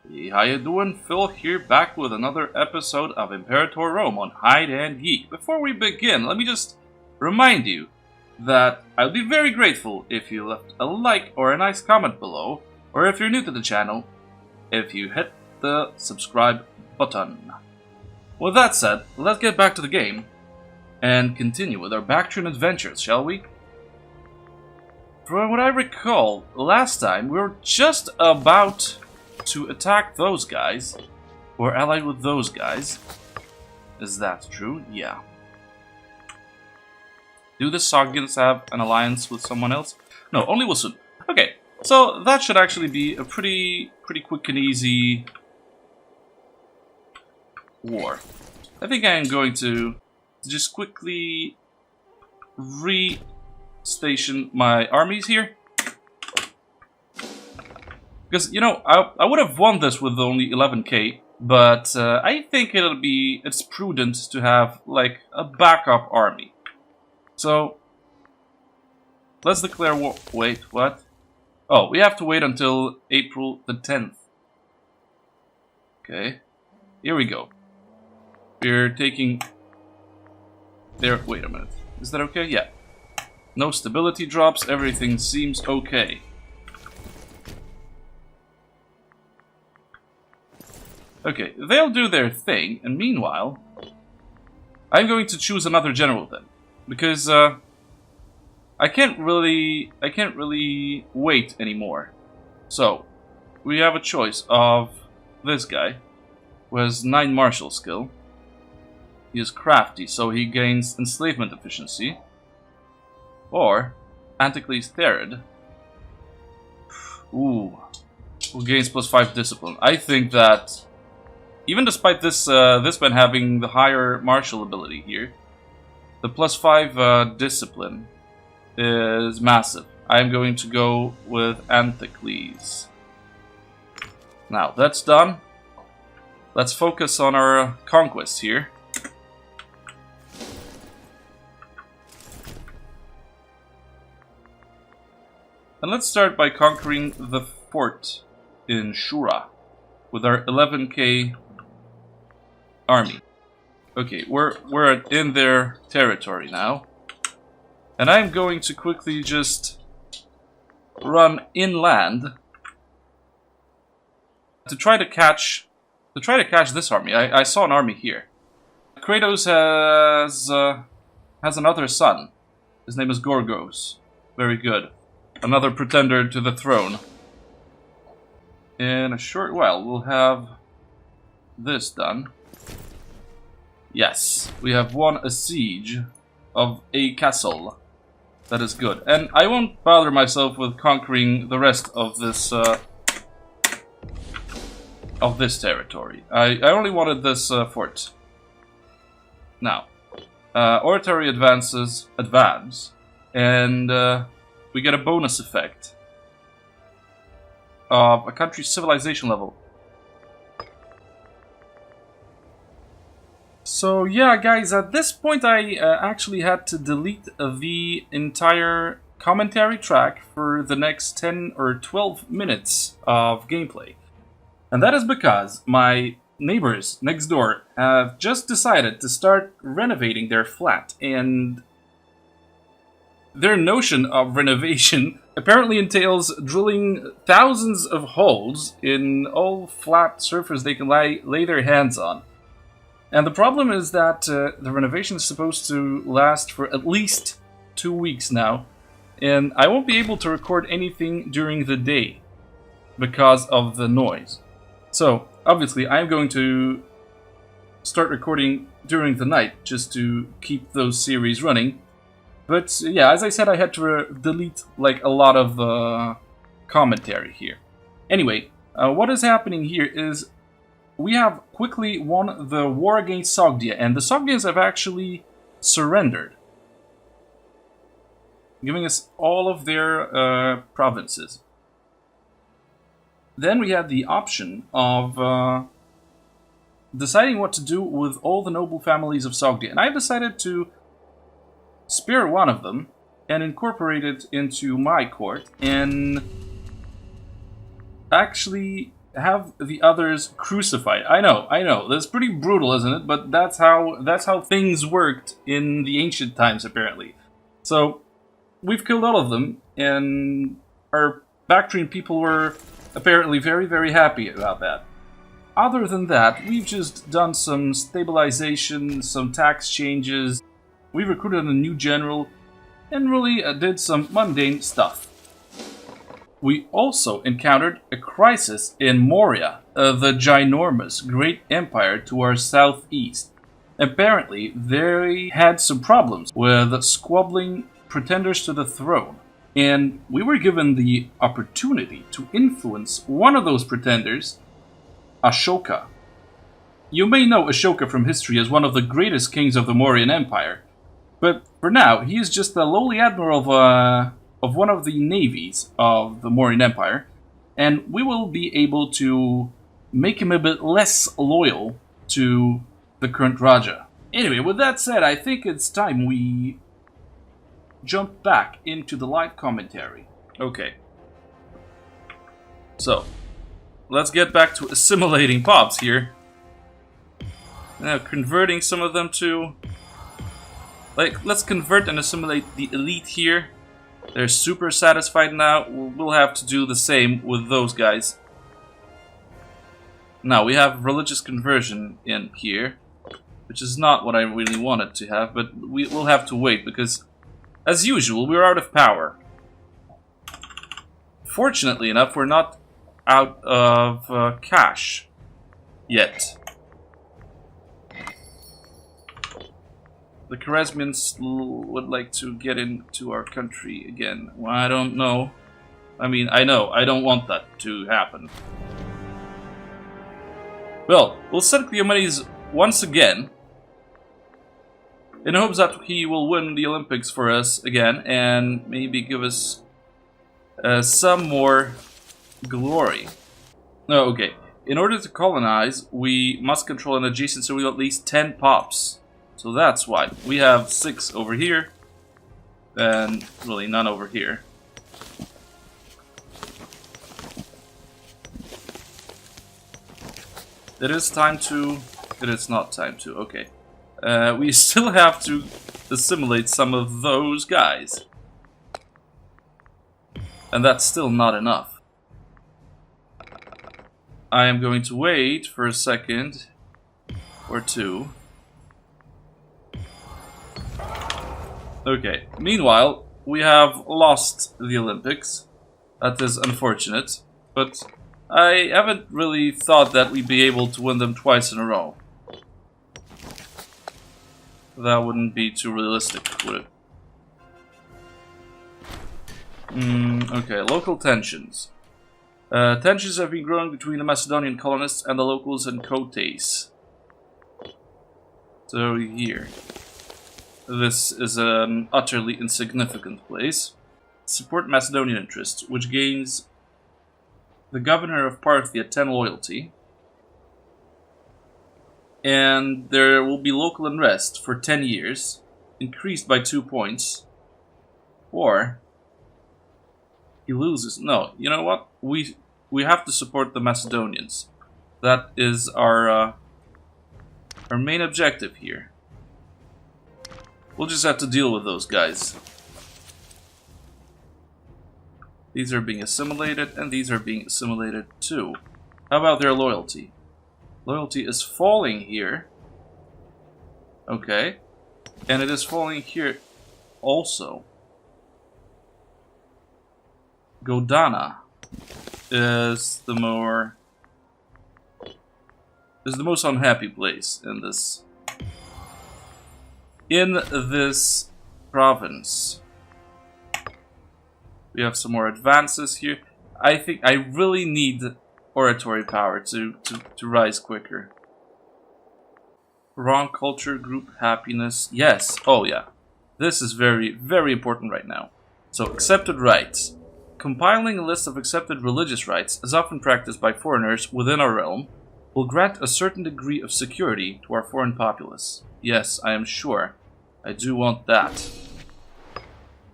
Hey, how you doing? Phil here, back with another episode of Imperator Rome on Hide&Geek. Before we begin, let me just remind you that I'll be very grateful if you left a like or a nice comment below, or if you're new to the channel, if you hit the subscribe button. With that said, let's get back to the game and continue with our Bactrian adventures, shall we? From what I recall, last time we were just about to attack those guys. We're allied with those guys. Is that true? Yeah. Do the Sogdians have an alliance with someone else? No, only with Sun. Okay, so that should actually be a pretty quick and easy war. I think I am going to just quickly re-station my armies here. Because, you know, I would have won this with only 11k, but I think it's prudent to have, like, a backup army. So, let's declare war. Wait, what? Oh, we have to wait until April the 10th. Okay, here we go. We're taking... There, wait a minute. Is that okay? Yeah. No stability drops, everything seems okay. Okay, they'll do their thing, and meanwhile, I'm going to choose another general then, because I can't really wait anymore. So, we have a choice of this guy, who has 9 martial skill. He is crafty, so he gains enslavement efficiency, or Anticles Therid, who gains +5 discipline. I think that even despite this man having the higher martial ability here, the +5 discipline is massive. I'm going to go with Anticles. Now, that's done. Let's focus on our conquest here. And let's start by conquering the fort in Shura with our 11k army. Okay, we're in their territory now, and I'm going to quickly just run inland to try to catch this army. I saw an army here. Kratos has another son. His name is Gorgos. Very good. Another pretender to the throne. In a short while, we'll have this done. Yes, we have won a siege of a castle. That is good. And I won't bother myself with conquering the rest of this territory. I only wanted this fort. Now, oratory advance, and we get a bonus effect of a country's civilization level. So yeah, guys, at this point I actually had to delete the entire commentary track for the next 10 or 12 minutes of gameplay. And that is because my neighbors next door have just decided to start renovating their flat, and their notion of renovation apparently entails drilling thousands of holes in all flat surface they can lay their hands on. And the problem is that the renovation is supposed to last for at least 2 weeks now, and I won't be able to record anything during the day because of the noise. So, obviously, I'm going to start recording during the night just to keep those series running. But yeah, as I said, I had to delete like a lot of commentary here. Anyway, what is happening here is we have quickly won the war against Sogdia, and the Sogdians have actually surrendered, giving us all of their provinces. Then we had the option of deciding what to do with all the noble families of Sogdia, and I decided to spare one of them and incorporate it into my court, and actually have the others crucified. I know. That's pretty brutal, isn't it? But that's how things worked in the ancient times, apparently. So we've killed all of them, and our Bactrian people were apparently very, very happy about that. Other than that, we've just done some stabilization, some tax changes. We recruited a new general, and really did some mundane stuff. We also encountered a crisis in Moria, the ginormous great empire to our southeast. Apparently, they had some problems with squabbling pretenders to the throne, and we were given the opportunity to influence one of those pretenders, Ashoka. You may know Ashoka from history as one of the greatest kings of the Mauryan Empire, but for now, he is just a lowly admiral of one of the navies of the Mauryan Empire, and we will be able to make him a bit less loyal to the current Raja. Anyway, with that said, I think it's time we jump back into the live commentary. Okay. So, let's get back to assimilating pops here. Now, converting some of them to... let's convert and assimilate the elite here. They're super satisfied now. We'll have to do the same with those guys. Now, we have religious conversion in here, which is not what I really wanted to have, but we'll have to wait, because, as usual, we're out of power. Fortunately enough, we're not out of cash yet. The Kharazmians would like to get into our country again. Well, I don't know. I mean, I know. I don't want that to happen. Well, we'll send Cleomenes once again, in hopes that he will win the Olympics for us again, and maybe give us some more glory. Oh, okay. In order to colonize, we must control an adjacent city with at least 10 pops. So that's why. We have 6 over here, and really none over here. It is time to... It is not time to, okay. We still have to assimilate some of those guys. And that's still not enough. I am going to wait for a second or two. Okay, meanwhile, we have lost the Olympics. That is unfortunate, but I haven't really thought that we'd be able to win them twice in a row. That wouldn't be too realistic, would it? Okay, local tensions. Tensions have been growing between the Macedonian colonists and the locals in Kotais. So here. This is an utterly insignificant place. Support Macedonian interests, which gains the governor of Parthia 10 loyalty. And there will be local unrest for 10 years, increased by 2 points. Or he loses. No, you know what? We have to support the Macedonians. That is our main objective here. We'll just have to deal with those guys. These are being assimilated, and these are being assimilated too. How about their loyalty? Loyalty is falling here. Okay. And it is falling here also. Godana is the most unhappy place in this province. We have some more advances here. I think I really need oratory power to rise quicker. Wrong culture, group happiness. Yes. Oh yeah. This is very, very important right now. So, accepted rights. Compiling a list of accepted religious rights, as often practiced by foreigners within our realm, will grant a certain degree of security to our foreign populace. Yes, I am sure. I do want that.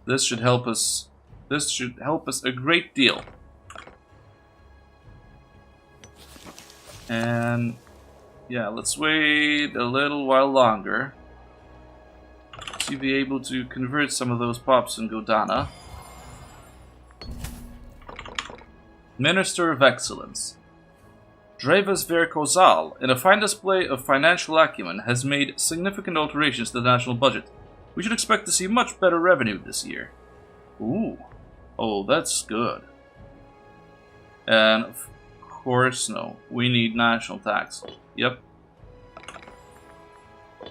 This should help us. This should help us a great deal. And yeah, let's wait a little while longer to be able to convert some of those pops in Godana. Minister of Excellence. Dreves Verkozal, in a fine display of financial acumen, has made significant alterations to the national budget. We should expect to see much better revenue this year. Ooh. Oh, that's good. And of course, no. We need national tax. Yep. I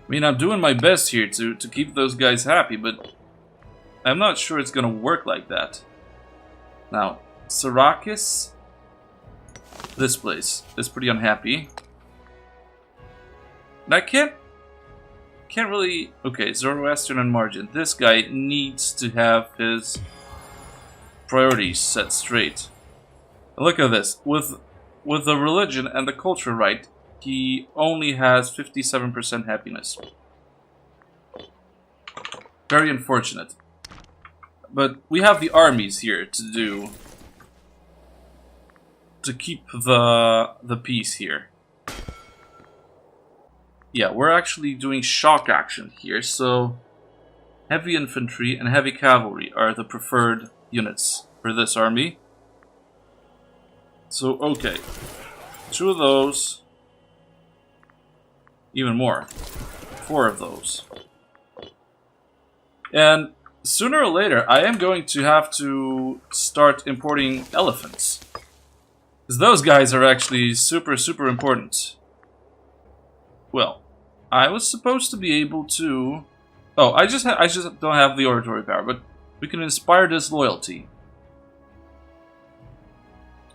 mean, I'm doing my best here to keep those guys happy, but I'm not sure it's gonna work like that. Now, Sarakis, this place is pretty unhappy. And I can't really... Okay, Zoroastrian and Margin. This guy needs to have his priorities set straight. Look at this. With the religion and the culture right, he only has 57% happiness. Very unfortunate. But we have the armies here to do... to keep the peace here. Yeah, we're actually doing shock action here, so... Heavy infantry and heavy cavalry are the preferred units for this army. So, okay. 2 of those. Even more. 4 of those. And sooner or later, I am going to have to start importing elephants. Because those guys are actually super, super important. Well, I was supposed to be able to... Oh, I just don't have the oratory power, but we can inspire disloyalty.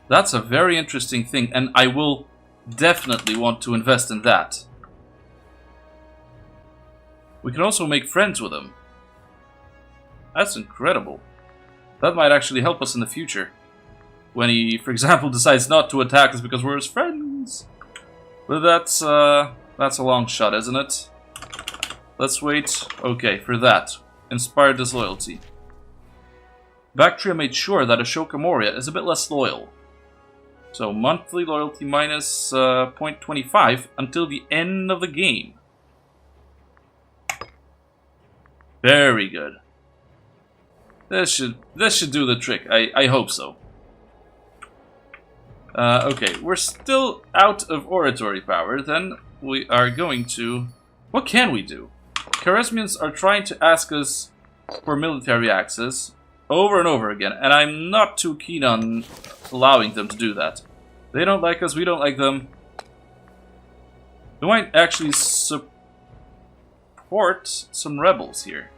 That's a very interesting thing, and I will definitely want to invest in that. We can also make friends with him. That's incredible. That might actually help us in the future. When he, for example, decides not to attack us because we're his friends. But that's a long shot, isn't it? Let's wait. Okay, for that. Inspire disloyalty. Bactria made sure that Ashoka Moria is a bit less loyal. So, monthly loyalty minus 0.25 until the end of the game. Very good. This should do the trick. I hope so. Okay, we're still out of oratory power. Then we are going to... What can we do? Kharesmians are trying to ask us for military access over and over again, and I'm not too keen on allowing them to do that. They don't like us, we don't like them. We might actually support some rebels here.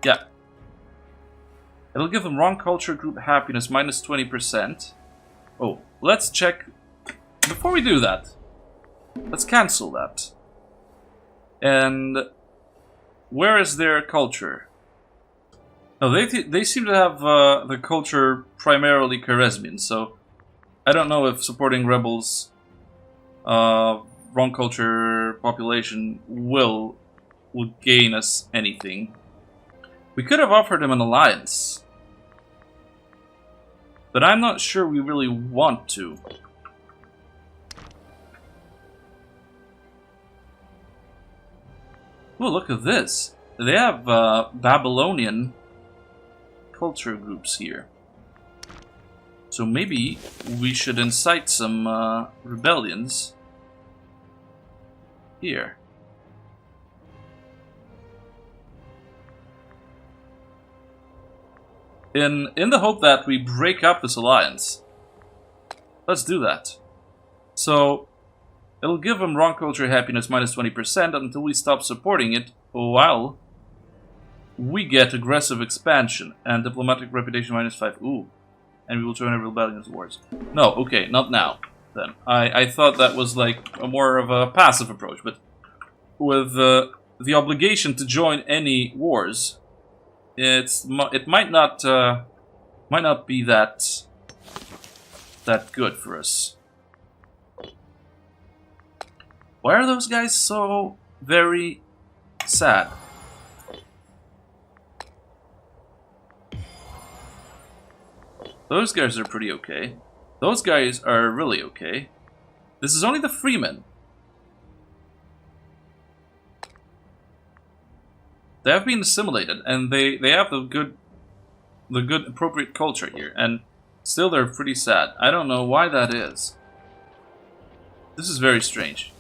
Yeah. It'll give them wrong culture group happiness minus 20%. Oh, let's check. Before we do that, let's cancel that. And where is their culture? No, they seem to have the culture primarily Kharesmian, so I don't know if supporting rebels, wrong culture population will gain us anything. We could have offered him an alliance, but I'm not sure we really want to. Oh, look at this. They have Babylonian culture groups here. So maybe we should incite some rebellions here. In the hope that we break up this alliance. Let's do that. So, it'll give them wrong culture happiness minus 20% until we stop supporting it, while we get aggressive expansion and diplomatic reputation minus 5. Ooh. And we will join a rebellion wars. No, okay, not now, then. I thought that was like a more of a passive approach, but with the obligation to join any wars, it might not be that good for us. Why are those guys so very sad? Those guys are pretty okay. Those guys are really okay. This is only the freemen. They have been assimilated, and they have the good appropriate culture here, and still they're pretty sad. I don't know why that is. This is very strange.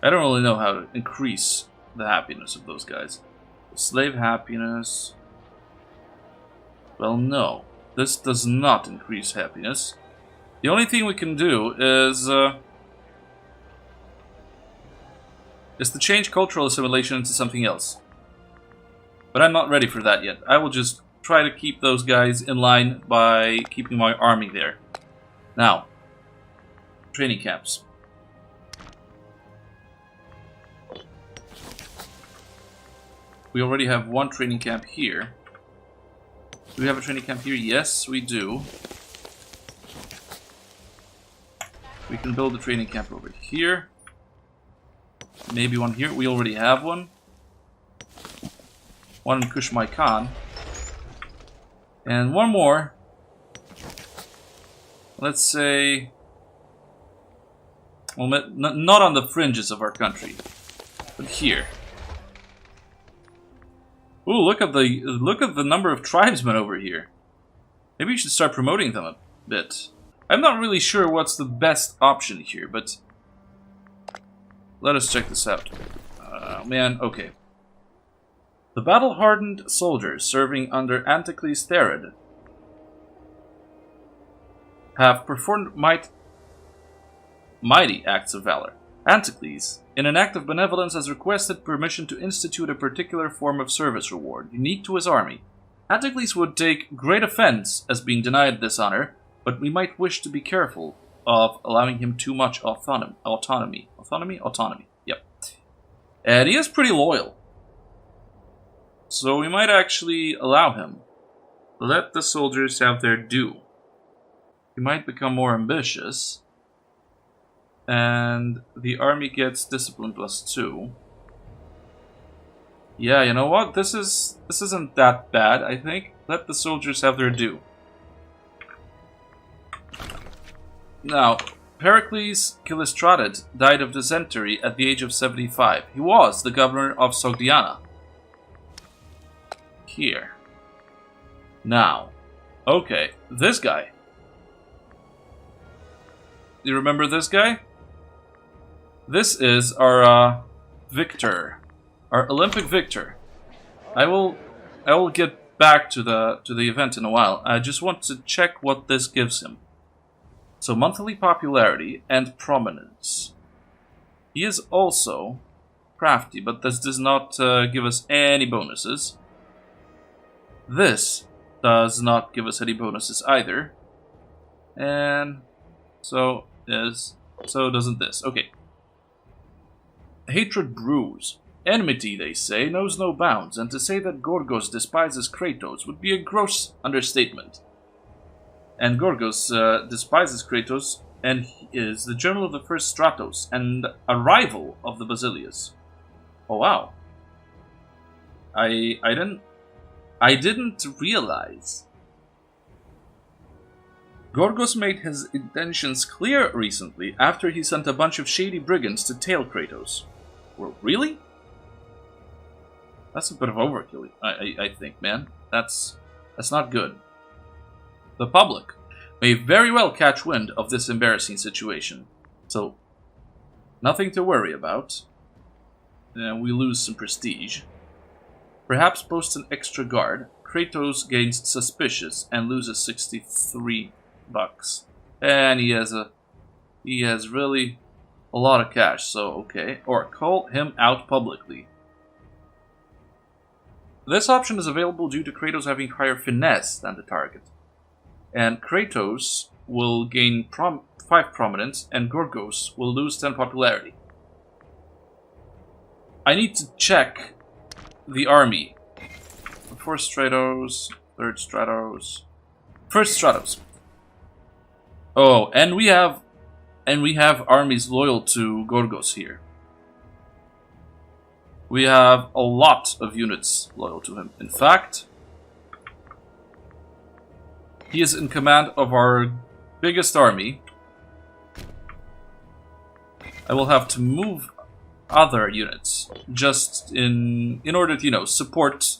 I don't really know how to increase the happiness of those guys. Slave happiness. Well, no. This does not increase happiness. The only thing we can do is to change cultural assimilation into something else. But I'm not ready for that yet. I will just try to keep those guys in line by keeping my army there. Now, training camps. We already have one training camp here. Do we have a training camp here? Yes, we do. We can build a training camp over here. Maybe one here. We already have one. One in Kushmai Khan. And one more. Let's say... well, not on the fringes of our country, but here. Ooh, look at the number of tribesmen over here. Maybe you should start promoting them a bit. I'm not really sure what's the best option here, but let us check this out. Man, okay. The battle-hardened soldiers serving under Anticles Therid have performed mighty acts of valor. Anticles, in an act of benevolence, has requested permission to institute a particular form of service reward, unique to his army. Anticles would take great offense as being denied this honor, but we might wish to be careful of allowing him too much autonomy. Autonomy, yep. And he is pretty loyal. So we might actually allow him. Let the soldiers have their due. He might become more ambitious. And the army gets discipline +2. Yeah, you know what? This isn't that bad, I think. Let the soldiers have their due. Now, Pericles Kilistratid died of dysentery at the age of 75. He was the governor of Sogdiana. Here. Now. Okay, this guy. Do you remember this guy? This is our victor. Our Olympic victor. I will get back to the event in a while. I just want to check what this gives him. So monthly popularity and prominence. He is also crafty, but this does not give us any bonuses. This does not give us any bonuses either. And so doesn't this. Okay. Hatred brews. Enmity, they say, knows no bounds, and to say that Gorgos despises Kratos would be a gross understatement. And Gorgos despises Kratos, and he is the general of the first Stratos, and a rival of the Basilius. Oh wow. I didn't realize. Gorgos made his intentions clear recently after he sent a bunch of shady brigands to tail Kratos. Well, really? That's a bit of overkill, I think, man. That's not good. The public may very well catch wind of this embarrassing situation. So, nothing to worry about. We lose some prestige. Perhaps post an extra guard. Kratos gains suspicious and loses 63 bucks. And he has really a lot of cash, so okay. Or call him out publicly. This option is available due to Kratos having higher finesse than the target. And Kratos will gain 5 prominence, and Gorgos will lose 10 popularity. I need to check the army. 4th Stratos, 3rd Stratos, 1st Stratos. Oh, and we have armies loyal to Gorgos here. We have a lot of units loyal to him. In fact, he is in command of our biggest army, I will have to move other units just in order to, you know, support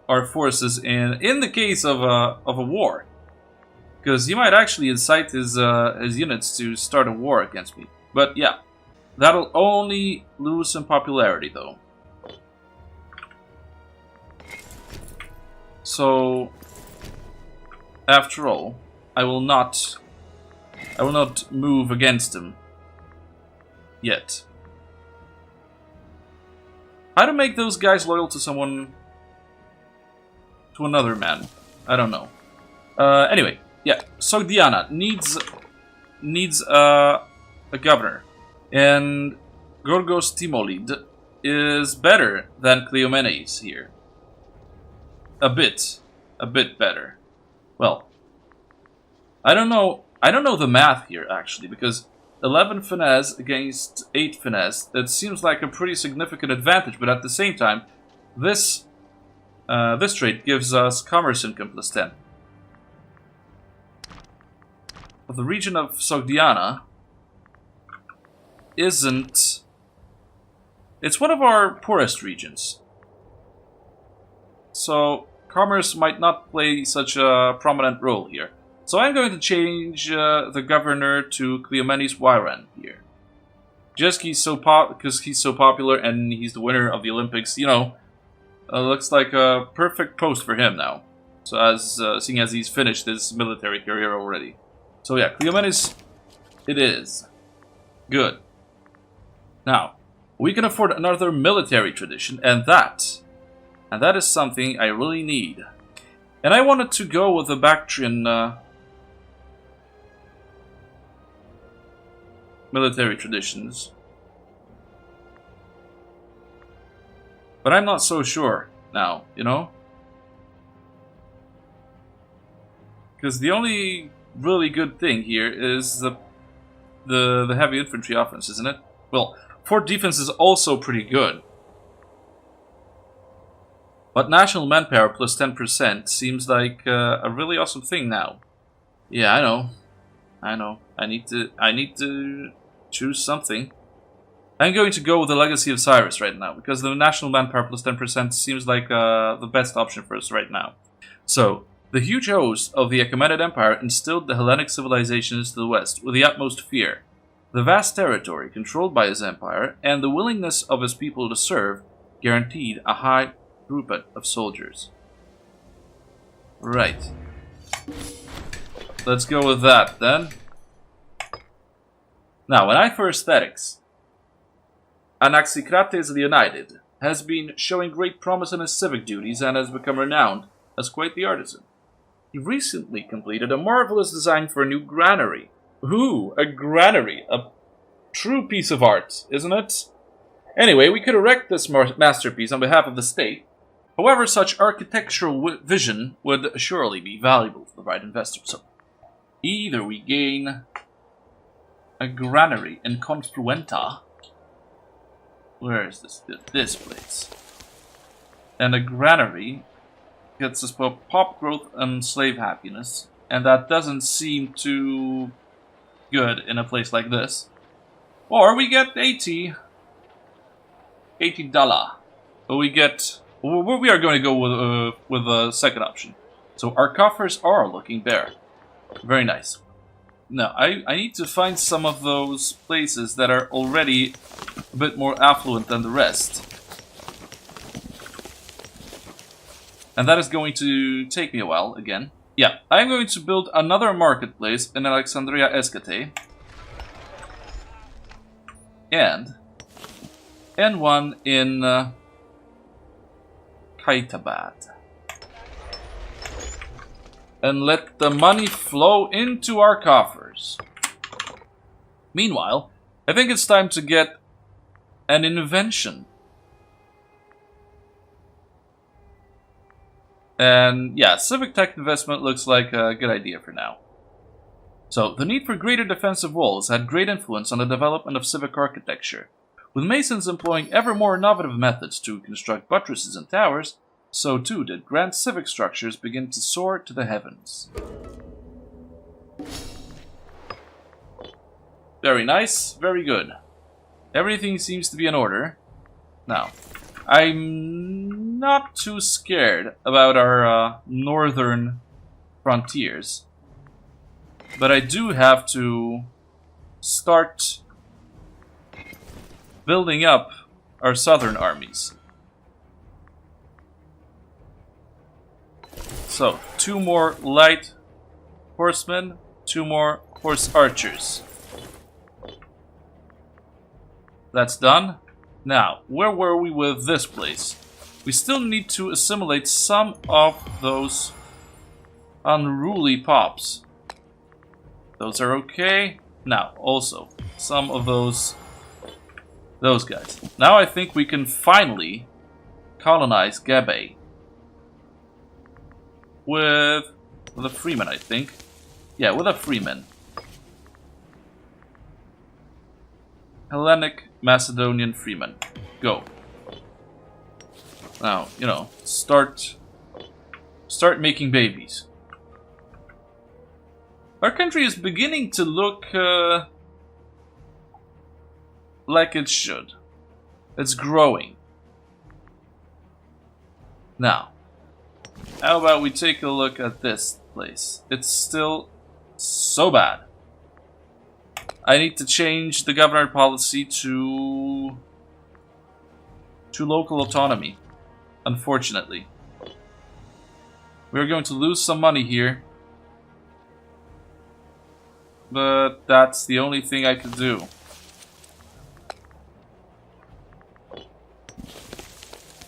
our forces in the case of a war, because he might actually incite his units to start a war against me. But yeah, that'll only lose some popularity though. So after all, I will not move against him yet. How to make those guys loyal to someone, to another man? I don't know. Anyway, yeah. Sogdiana needs a governor, and Gorgos Timolid is better than Cleomenes here. A bit better. Well, I don't know the math here actually, because 11 finesse against 8 finesse, that seems like a pretty significant advantage, but at the same time, this trait gives us commerce income plus 10. But the region of Sogdiana isn't... It's one of our poorest regions. So, commerce might not play such a prominent role here. So I'm going to change the governor to Cleomenes Wyran here. Just because he's so popular and he's the winner of the Olympics, you know, looks like a perfect post for him now. So seeing as he's finished his military career already. So yeah, Cleomenes it is. Good. Now, we can afford another military tradition, and that is something I really need. And I wanted to go with the Bactrian military traditions. But I'm not so sure now, you know? Because the only really good thing here is the heavy infantry offense, isn't it? Well, fort defense is also pretty good. But national manpower plus 10% seems like a really awesome thing now. Yeah, I know. I need to choose something. I'm going to go with the Legacy of Cyrus right now, because the national manpower plus 10% seems like the best option for us right now. So, the huge host of the Achaemenid Empire instilled the Hellenic civilizations to the west with the utmost fear. The vast territory controlled by his empire, and the willingness of his people to serve, guaranteed a high throughput of soldiers. Right. Let's go with that, then. Now, in eye for aesthetics, Anaxicrates the United has been showing great promise in his civic duties and has become renowned as quite the artisan. He recently completed a marvelous design for a new granary. Ooh, a granary! A true piece of art, isn't it? Anyway, we could erect this masterpiece on behalf of the state. However, such architectural vision would surely be valuable for the right investor. So, either we gain a granary in Confluenta. Where is this? This place. And a granary gets us pop growth and slave happiness. And that doesn't seem too good in a place like this. Or we get $80. But we get... We are going to go with the second option. So our coffers are looking bare. Very nice. Now, I need to find some of those places that are already a bit more affluent than the rest. And that is going to take me a while, again. Yeah, I'm going to build another marketplace in Alexandria Escate. And one in Kaitabad. And let the money flow into our coffers. Meanwhile, I think it's time to get an invention. And yeah, civic tech investment looks like a good idea for now. So, the need for greater defensive walls had great influence on the development of civic architecture. With masons employing ever more innovative methods to construct buttresses and towers, so too did grand civic structures begin to soar to the heavens. Very nice, very good. Everything seems to be in order. Now, I'm not too scared about our northern frontiers, but I do have to start building up our southern armies. So, 2 more light horsemen, 2 more horse archers. That's done. Now, where were we with this place? We still need to assimilate some of those unruly pops. Those are okay. Now, also, some of those guys. Now I think we can finally colonize Gabe. With a freeman, I think. Yeah, with a freeman. Hellenic Macedonian freeman. Go. Now, you know, start making babies. Our country is beginning to look like it should. It's growing. Now, how about we take a look at this place? It's still so bad. I need to change the governor policy to local autonomy, unfortunately. We're going to lose some money here, but that's the only thing I can do.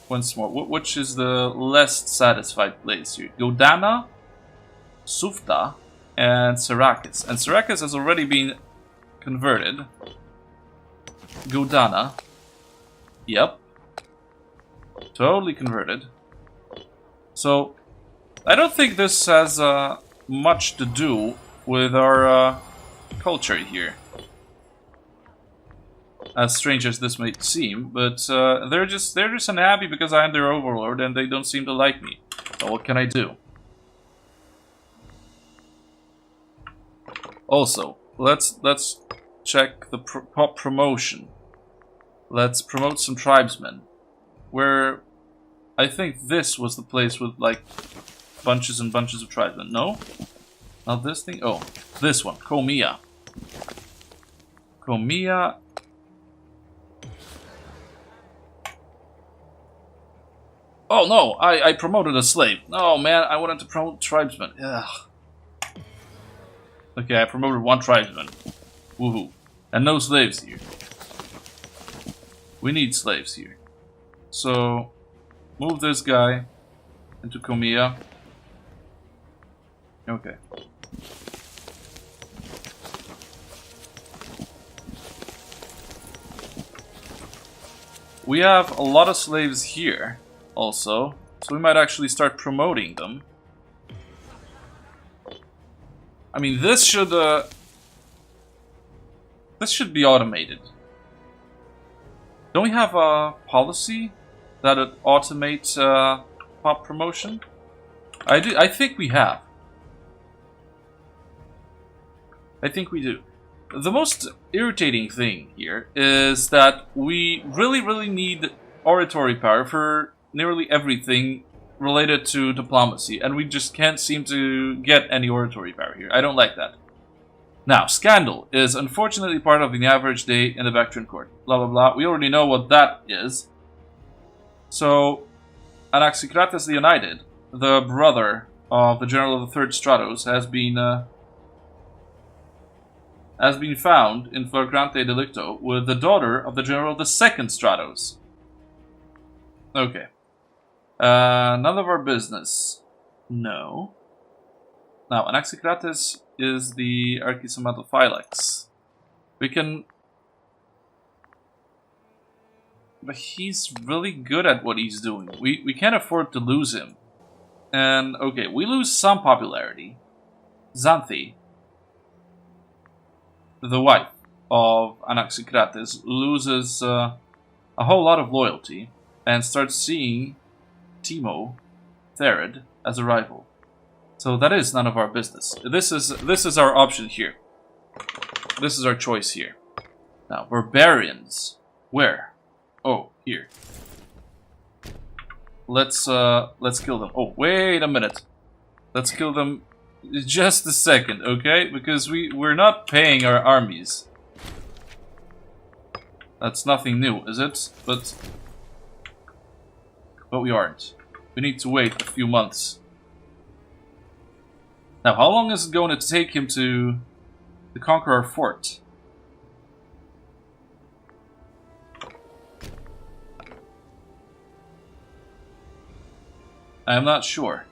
Once more, which is the less satisfied place here? Godana, Sufta, and Syracuse. And Syracuse has already been converted. Godana. Yep. Totally converted. So, I don't think this has much to do with our culture here. As strange as this may seem, but they're just unhappy because I am their overlord and they don't seem to like me. So what can I do? Also, let's check the promotion. Let's promote some tribesmen. Where I think this was the place with like bunches and bunches of tribesmen. No? Not this thing? Oh, this one. Comia. Comia. Oh no, I promoted a slave. No man, I wanted to promote tribesmen. Ugh. Okay, I promoted 1 tribesman. Woohoo. And no slaves here. We need slaves here. So, move this guy into Comia. Okay. We have a lot of slaves here, also, so we might actually start promoting them. I mean, this should be automated. Don't we have a policy that it automates pop promotion? I think we have. I think we do. The most irritating thing here is that we really need oratory power for nearly everything related to diplomacy, and we just can't seem to get any oratory power here. I don't like that. Now, scandal is unfortunately part of the average day in the Bactrian court. Blah blah blah. We already know what that is. So, Anaxicrates the United, the brother of the general of the Third Stratos, has been found in flagrante delicto with the daughter of the general of the Second Stratos. Okay. None of our business. No. Now, Anaxicrates is the Archisomatophylax. We can... But he's really good at what he's doing. We can't afford to lose him. And, okay, we lose some popularity. Xanthi, the wife of Anaxicrates, loses a whole lot of loyalty and starts seeing Timo, Therid as a rival. So that is none of our business. This is our option here. This is our choice here. Now, barbarians. Where? Oh, here. Let's kill them. Oh, wait a minute. Let's kill them just a second, okay? Because we're not paying our armies. That's nothing new, is it? But we aren't. We need to wait a few months. Now, how long is it going to take him to conquer our fort? I'm not sure.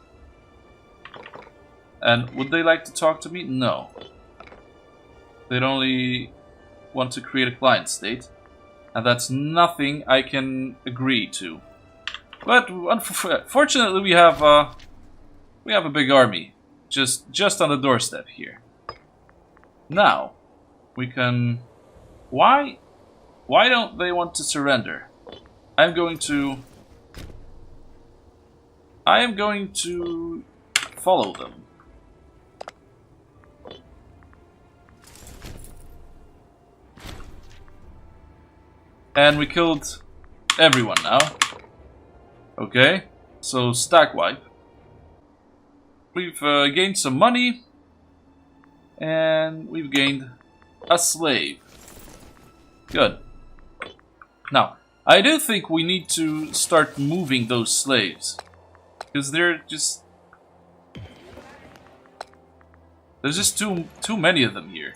And would they like to talk to me? No. They'd only want to create a client state. And that's nothing I can agree to. But unfortunately we have a big army. Just on the doorstep here. Now, we can... Why don't they want to surrender? I am going to follow them. And we killed everyone now. Okay, so stack wipe. We've gained some money. And we've gained a slave. Good. Now, I do think we need to start moving those slaves. Because they're just... There's just too many of them here.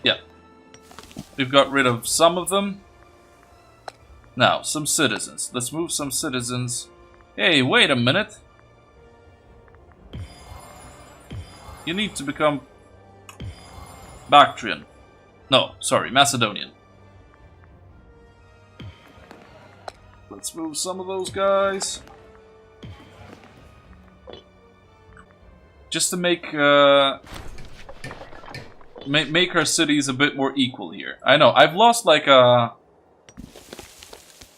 Yeah. We've got rid of some of them. Now, some citizens. Let's move some citizens. Hey, wait a minute. You need to become Bactrian. No, sorry, Macedonian. Let's move some of those guys. Just to make make our cities a bit more equal here. I know, I've lost like a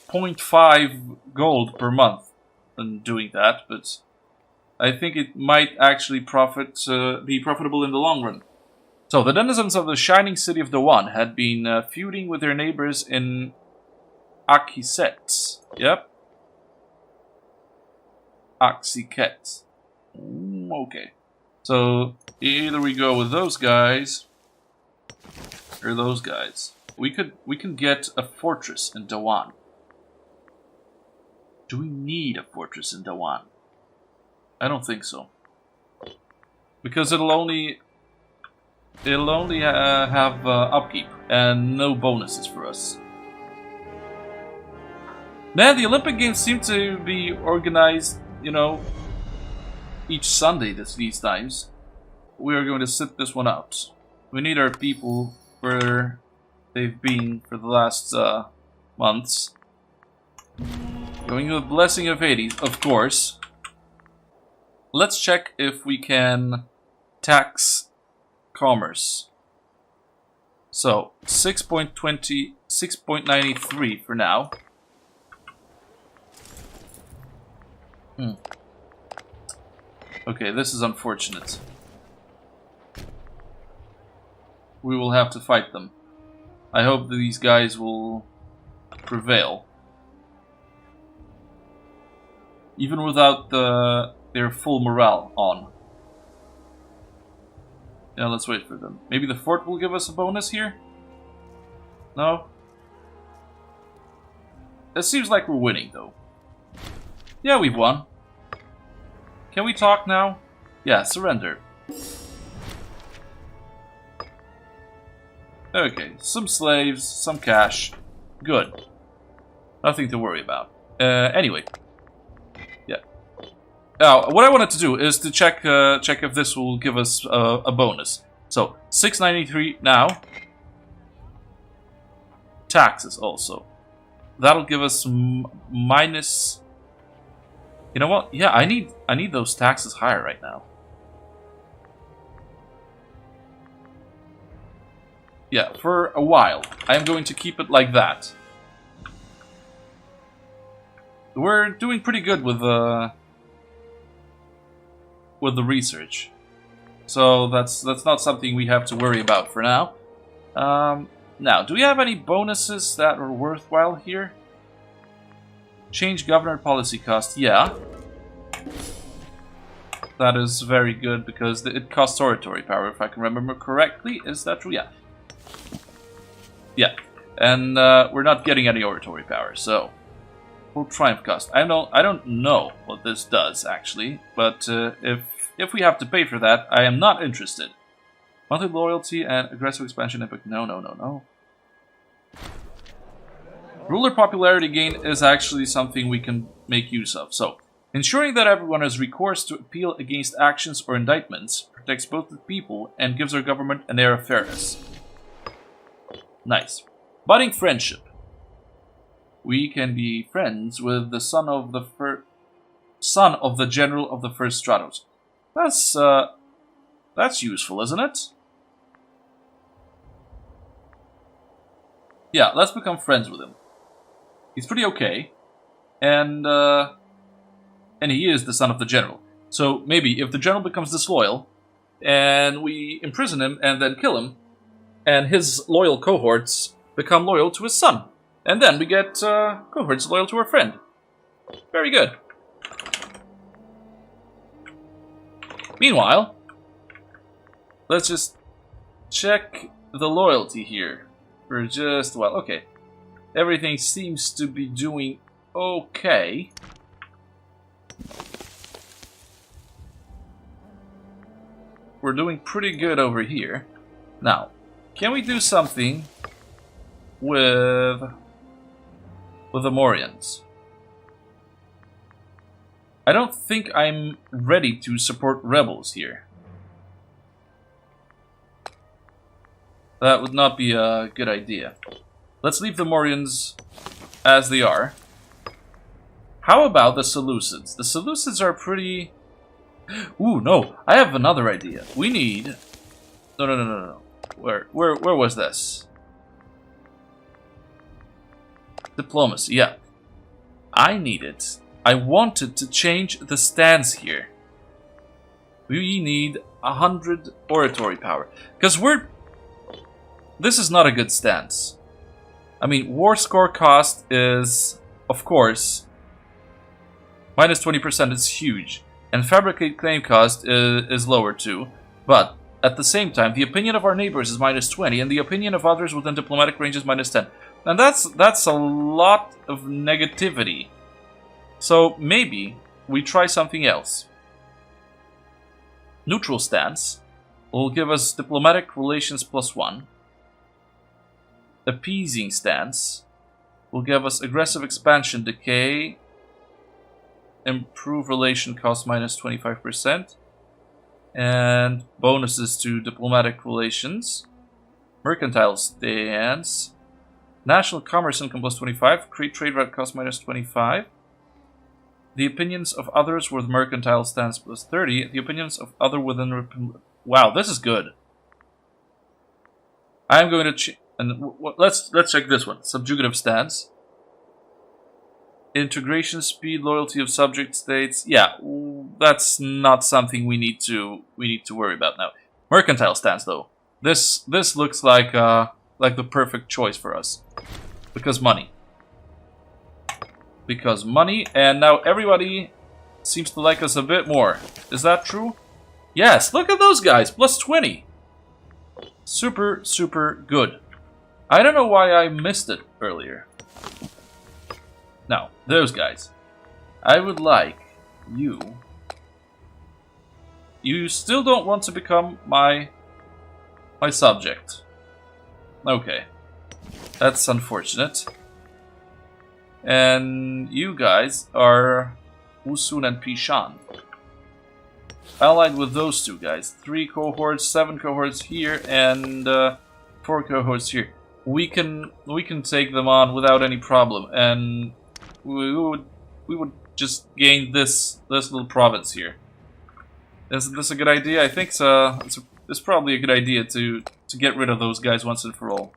0.5 gold per month in doing that, but I think it might actually be profitable in the long run. So, the denizens of the shining city of Dawan had been feuding with their neighbors in Akhiset. Yep. Axiket. Okay. So, either we go with those guys or those guys. We can get a fortress in Dawan. Do we need a fortress in Dawan? I don't think so. Because it'll only have upkeep and no bonuses for us. Man, the Olympic Games seem to be organized, you know, each Sunday these times. We are going to sit this one out. We need our people where they've been for the last months. Going with Blessing of Hades, of course. Let's check if we can tax commerce. So, 6.20, 6.93 for now. Okay, this is unfortunate. We will have to fight them. I hope that these guys will prevail. Even without their full morale on. Yeah, let's wait for them. Maybe the fort will give us a bonus here? No? It seems like we're winning, though. Yeah, we've won. Can we talk now? Yeah, surrender. Okay, some slaves, some cash. Good. Nothing to worry about. Anyway. Yeah. Now, what I wanted to do is to check if this will give us a bonus. So, 693 now. Taxes also. That'll give us minus... You know what? Yeah, I need those taxes higher right now. Yeah, for a while. I am going to keep it like that. We're doing pretty good with the research. So that's not something we have to worry about for now. Now, do we have any bonuses that are worthwhile here? Change governor policy cost, yeah. That is very good because it costs oratory power, if I can remember correctly. Is that true? Yeah. Yeah. And we're not getting any oratory power, so... Full triumph cost. I don't know what this does, actually, but if we have to pay for that, I am not interested. Monthly loyalty and aggressive expansion epic. No. Ruler popularity gain is actually something we can make use of. So, ensuring that everyone has recourse to appeal against actions or indictments protects both the people and gives our government an air of fairness. Nice. Budding friendship. We can be friends with the son of the general of the first Stratos. That's useful, isn't it? Yeah, let's become friends with him. He's pretty okay, and he is the son of the general. So maybe if the general becomes disloyal, and we imprison him and then kill him, and his loyal cohorts become loyal to his son, and then we get cohorts loyal to our friend. Very good. Meanwhile, let's just check the loyalty here. For just, well, okay. Everything seems to be doing okay. We're doing pretty good over here. Now, can we do something with the Morians? I don't think I'm ready to support rebels here. That would not be a good idea. Let's leave the Morians as they are. How about the Seleucids? The Seleucids are pretty... Ooh, no. I have another idea. We need... No. Where was this? Diplomacy, yeah. I need it. I wanted to change the stance here. We need 100 oratory power. Because this is not a good stance. I mean, war score cost is, of course, minus 20% is huge. And fabricate claim cost is lower too. But, at the same time, the opinion of our neighbors is minus 20, and the opinion of others within diplomatic range is minus 10. And that's a lot of negativity. So, maybe we try something else. Neutral stance will give us diplomatic relations +1. Appeasing stance will give us aggressive expansion decay, improve relation cost minus 25%, and bonuses to diplomatic relations, mercantile stance, national commerce income +25, create trade route cost minus 25, the opinions of others with mercantile stance +30, the opinions of other within... Wow, this is good. I am going to... And let's check this one. Subjugative stance. Integration speed, loyalty of subject states. Yeah, that's not something we need to worry about now. Mercantile stance, though. This looks like the perfect choice for us. Because money. Because money, and now everybody seems to like us a bit more. Is that true? Yes, look at those guys. +20. Super, super good. I don't know why I missed it earlier. Now, those guys. I would like you... You still don't want to become my subject. Okay. That's unfortunate. And you guys are Usun and Pishan. Allied with those two guys. 3 cohorts, 7 cohorts here, and 4 cohorts here. We can take them on without any problem, and we would just gain this little province here. Isn't this a good idea? I think it's a it's probably a good idea to get rid of those guys once and for all.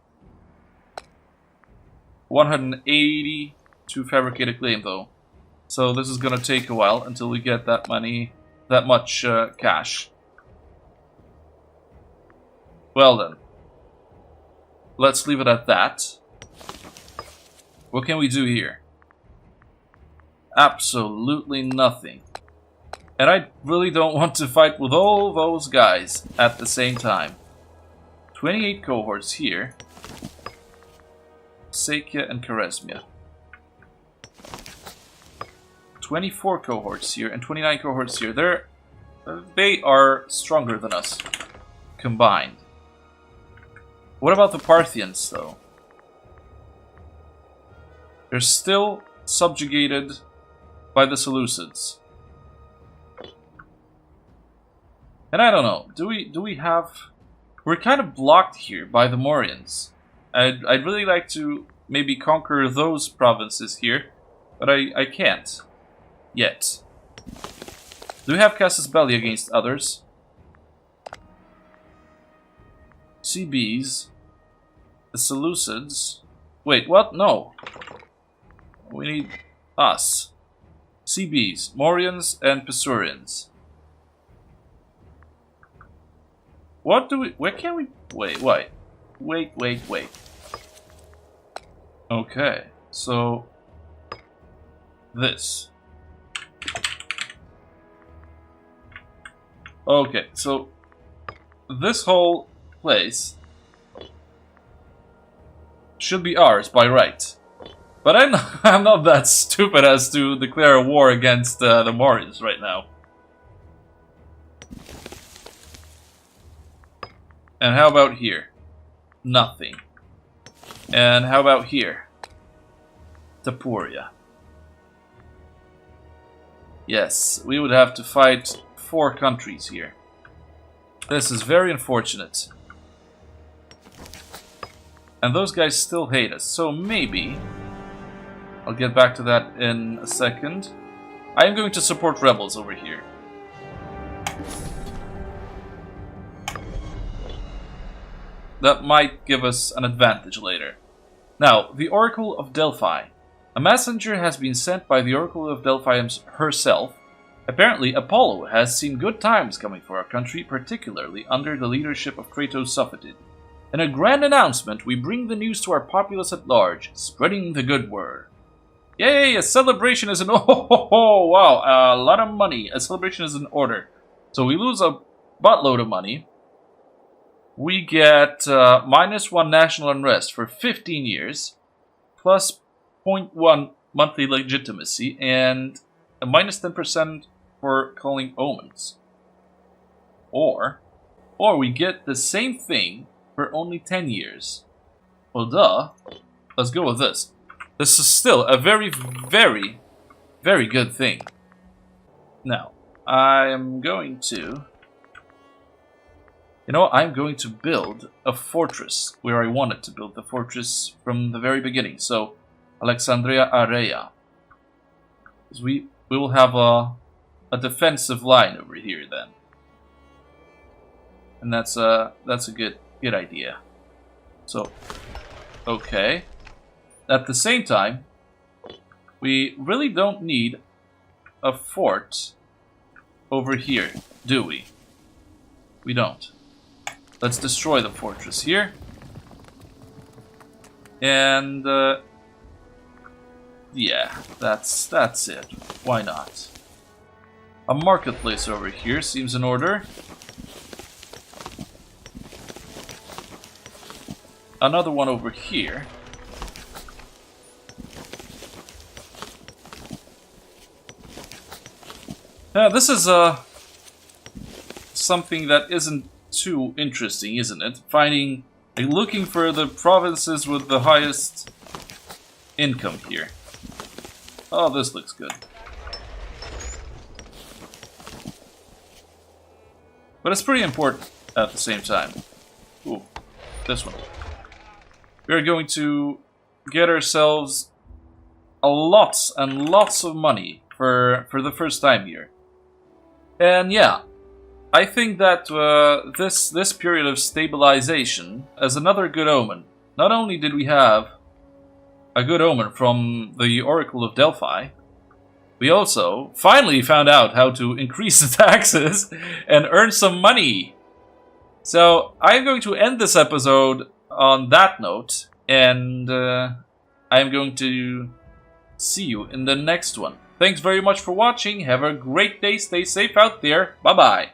180 to fabricate a claim, though. So this is gonna take a while until we get that money, that much cash. Well then, let's leave it at that. What can we do here? Absolutely nothing. And I really don't want to fight with all those guys at the same time. 28 cohorts here. Sakia and Charismia. 24 cohorts here and 29 cohorts here. They are stronger than us combined. What about the Parthians, though? They're still subjugated by the Seleucids. And I don't know, do we have... We're kind of blocked here by the Mauryaans. I'd really like to maybe conquer those provinces here, but I can't. Yet. Do we have casus belli against others? CBs. The Seleucids. Wait, what? No. We need us. CBs, Mauryaans and Pisurians. What do we... Where can we... Wait. Okay, so... This. Okay, so... This whole place... should be ours by right. But I'm not that stupid as to declare a war against the Mauryaans right now. And how about here? Nothing. And how about here? Tapuria. Yes, we would have to fight 4 countries here. This is very unfortunate. And those guys still hate us, so maybe... I'll get back to that in a second. I am going to support rebels over here. That might give us an advantage later. Now, the Oracle of Delphi. A messenger has been sent by the Oracle of Delphi herself. Apparently, Apollo has seen good times coming for our country, particularly under the leadership of Kratos Sophatid. In a grand announcement, we bring the news to our populace at large, spreading the good word. Yay, a celebration is in... Oh, wow, a lot of money. A celebration is in order. So we lose a buttload of money. We get -1 national unrest for 15 years, plus 0.1 monthly legitimacy, and a -10% for calling omens. Or we get the same thing for only 10 years. Well, duh. Let's go with this. This is still a very, very, very good thing. Now, I am going to... You know, I'm going to build a fortress where I wanted to build the fortress from the very beginning. So, Alexandria Area. Because we will have a defensive line over here then. And that's a good idea. So, okay. At the same time, we really don't need a fort over here, do we? We don't. Let's destroy the fortress here. And, yeah, that's it. Why not? A marketplace over here seems in order. Another one over here. This is something that isn't too interesting, isn't it? Looking for the provinces with the highest income here. Oh, this looks good. But it's pretty important at the same time. Ooh, this one. We're going to get ourselves lots and lots of money for the first time here. And yeah, I think that this period of stabilization is another good omen. Not only did we have a good omen from the Oracle of Delphi, we also finally found out how to increase the taxes and earn some money. So I'm going to end this episode on that note, and I'm going to see you in the next one. Thanks very much for watching. Have a great day. Stay safe out there. Bye-bye.